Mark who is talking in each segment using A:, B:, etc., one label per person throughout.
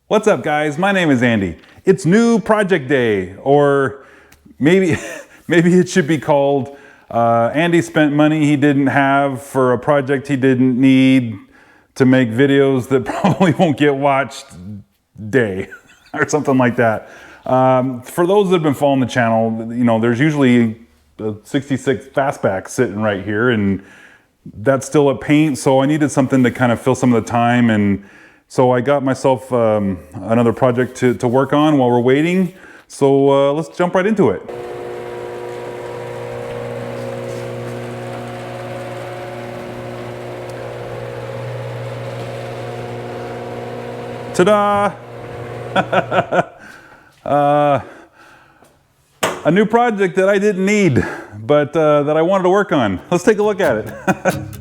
A: What's up, guys? My name is Andy. It's new project day, or maybe it should be called Andy spent money he didn't have for a project he didn't need to make videos that probably won't get watched day or something like that. For those that have been following the channel, you know, there's usually a 66 fastback sitting right here, and that's still a paint, so I needed something to kind of fill some of the time, and so I got myself another project to work on while we're waiting. So let's jump right into it. Ta-da! A new project that I didn't need, but that I wanted to work on. Let's take a look at it.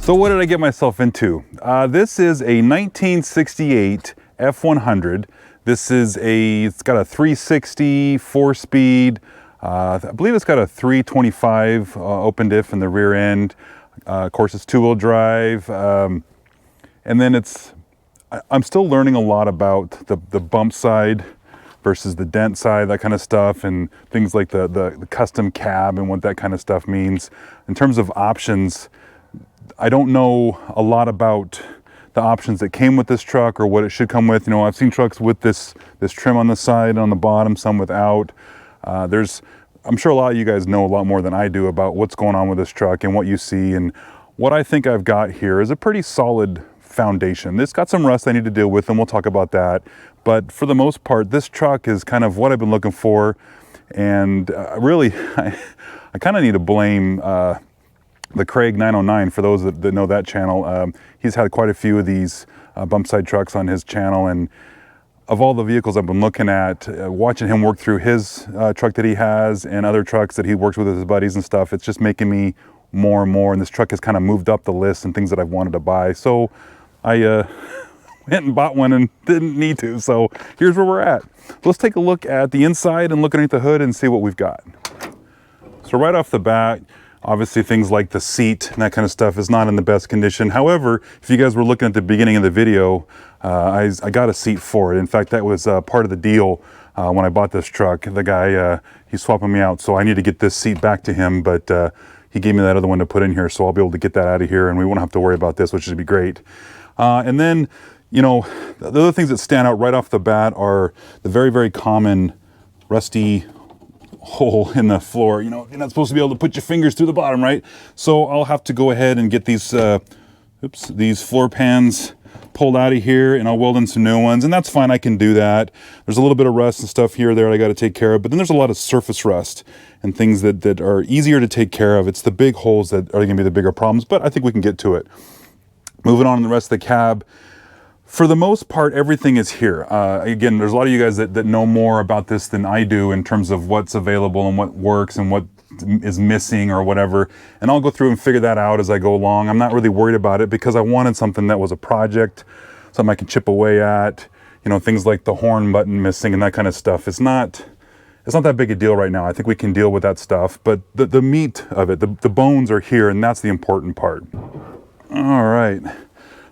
A: So what did I get myself into? This is a 1968 F100. It's got a 360 4-speed. I believe it's got a 325 open diff in the rear end. Of course, it's 2-wheel drive. And then I'm still learning a lot about the bump side versus the dent side, that kind of stuff, and things like the custom cab and what that kind of stuff means. In terms of options, I don't know a lot about the options that came with this truck or what it should come with. You know, I've seen trucks with this trim on the side and on the bottom, some without. I'm sure a lot of you guys know a lot more than I do about what's going on with this truck and what you see. And what I think I've got here is a pretty solid foundation. It's got some rust I need to deal with, and we'll talk about that. But for the most part, this truck is kind of what I've been looking for. And really, I kind of need to blame the Craig 909, for those that know that channel. He's had quite a few of these bump side trucks on his channel, and of all the vehicles I've been looking at, watching him work through his truck that he has and other trucks that he works with his buddies and stuff, it's just making me more and more, and this truck has kind of moved up the list and things that I've wanted to buy. So I went and bought one and didn't need to, so here's where we're at. Let's take a look at the inside and look underneath the hood and see what we've got. So right off the bat, obviously things like the seat and that kind of stuff is not in the best condition. However, if you guys were looking at the beginning of the video, I got a seat for it. In fact, that was part of the deal when I bought this truck. The guy, he's swapping me out, so I need to get this seat back to him, but he gave me that other one to put in here, so I'll be able to get that out of here and we won't have to worry about this, which should be great. And then, you know, the other things that stand out right off the bat are the very, very common rusty hole in the floor. You know, you're not supposed to be able to put your fingers through the bottom, right? So I'll have to go ahead and get these these floor pans pulled out of here, and I'll weld in some new ones, and that's fine. I can do that. There's a little bit of rust and stuff here or there I got to take care of, but then there's a lot of surface rust and things that are easier to take care of. It's the big holes that are going to be the bigger problems, but I think we can get to it. Moving on in the rest of the cab, For the most part, everything is here. Again, there's a lot of you guys that know more about this than I do in terms of what's available and what works and what is missing or whatever. And I'll go through and figure that out as I go along. I'm not really worried about it because I wanted something that was a project, something I can chip away at, you know, things like the horn button missing and that kind of stuff. It's not that big a deal right now. I think we can deal with that stuff, but the meat of it, the bones are here, and that's the important part. All right.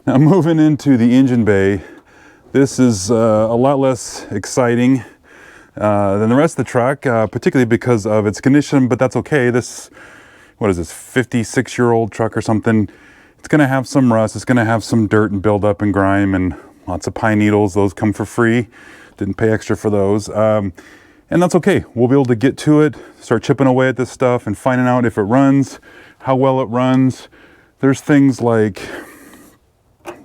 A: Now moving into the engine bay, this is a lot less exciting than the rest of the truck, particularly because of its condition, but that's okay. This, what is this, 56-year-old truck or something? It's gonna have some rust, it's gonna have some dirt and buildup and grime and lots of pine needles. Those come for free. Didn't pay extra for those. And that's okay. We'll be able to get to it, start chipping away at this stuff and finding out if it runs, how well it runs. There's things like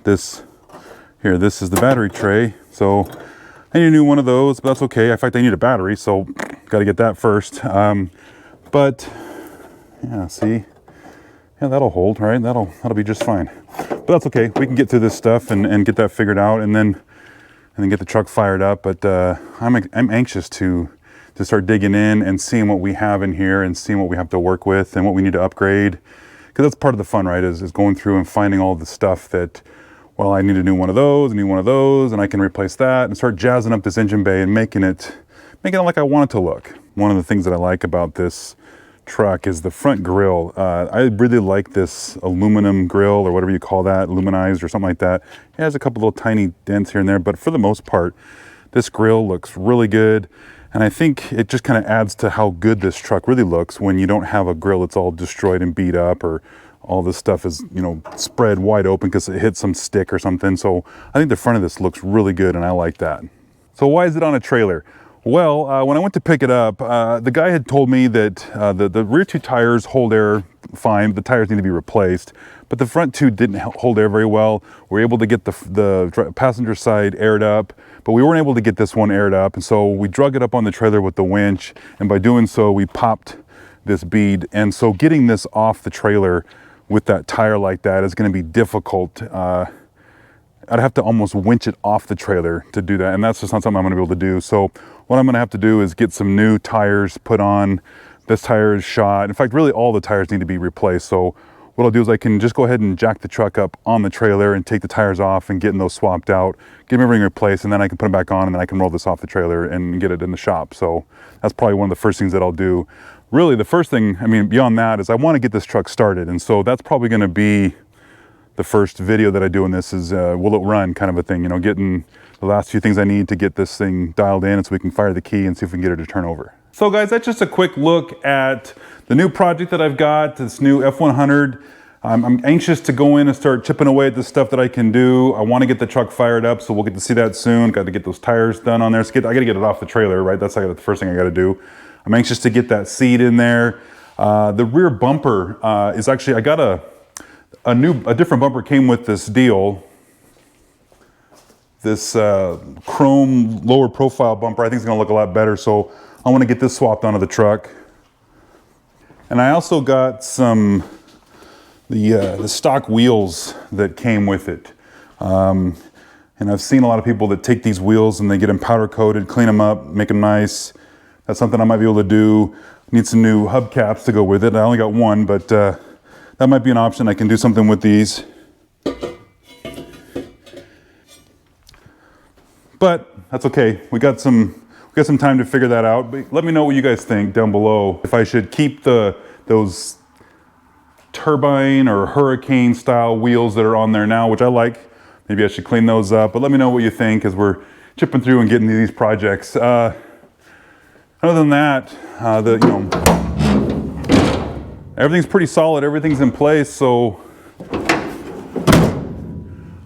A: this here. This is the battery tray. So I need a new one of those, but that's okay. In fact, I need a battery, so got to get that first. But yeah, see, yeah, that'll hold, right? That'll be just fine. But that's okay. We can get through this stuff and get that figured out, and then get the truck fired up. But I'm anxious to start digging in and seeing what we have in here and seeing what we have to work with and what we need to upgrade. Because that's part of the fun, right? Is going through and finding all the stuff that, well, I need a new one of those, and I can replace that, and start jazzing up this engine bay and making it like I want it to look. One of the things that I like about this truck is the front grille. I really like this aluminum grille, or whatever you call that, aluminized or something like that. It has a couple little tiny dents here and there, but for the most part, this grille looks really good. And I think it just kind of adds to how good this truck really looks when you don't have a grille that's all destroyed and beat up, or all this stuff is, you know, spread wide open because it hit some stick or something. So I think the front of this looks really good, and I like that. So why is it on a trailer? Well, when I went to pick it up, the guy had told me that the rear two tires hold air fine, but the tires need to be replaced. But the front two didn't hold air very well. We were able to get the passenger side aired up, but we weren't able to get this one aired up. And so we drug it up on the trailer with the winch, and by doing so, we popped this bead. And so getting this off the trailer with that tire like that is going to be difficult. I'd have to almost winch it off the trailer to do that, and that's just not something I'm going to be able to do. So what I'm going to have to do is get some new tires put on. This tire is shot. In fact, really all the tires need to be replaced. So what I'll do is I can just go ahead and jack the truck up on the trailer and take the tires off and getting those swapped out, get everything replaced, and then I can put them back on, and then I can roll this off the trailer and get it in the shop. So that's probably one of the first things that I'll do. Really, the first thing, I mean, beyond that, is I want to get this truck started. And so that's probably going to be the first video that I do in this is will it run kind of a thing, you know, getting the last few things I need to get this thing dialed in so we can fire the key and see if we can get it to turn over. So guys, that's just a quick look at the new project that I've got, this new F100. I'm anxious to go in and start chipping away at the stuff that I can do. I want to get the truck fired up, so we'll get to see that soon. Got to get those tires done on there. So I got to get it off the trailer, right? That's like the first thing I got to do. I'm anxious to get that seat in there. The rear bumper is actually, I got a different bumper came with this deal. This chrome lower profile bumper, I think is going to look a lot better. So I want to get this swapped onto the truck. And I also got some the stock wheels that came with it. And I've seen a lot of people that take these wheels and they get them powder coated, clean them up, make them nice. That's something I might be able to do. Need some new hubcaps to go with it. I only got one, but that might be an option. I can do something with these. But that's okay. We got some time to figure that out. But let me know what you guys think down below. If I should keep those turbine or hurricane style wheels that are on there now, which I like. Maybe I should clean those up. But let me know what you think as we're chipping through and getting to these projects. Other than that, everything's pretty solid. Everything's in place, so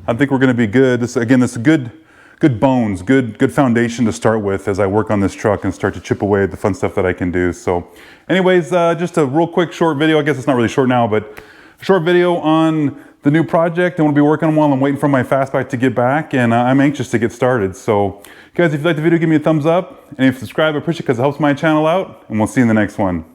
A: I think we're going to be good. This is good bones, good foundation to start with as I work on this truck and start to chip away at the fun stuff that I can do. So, anyways, just a real quick short video. I guess it's not really short now, but a short video on the new project I'm going to be working on while I'm waiting for my fastback to get back, and I'm anxious to get started. So, guys, if you like the video, give me a thumbs up, and if you subscribe, I appreciate it because it helps my channel out, and we'll see you in the next one.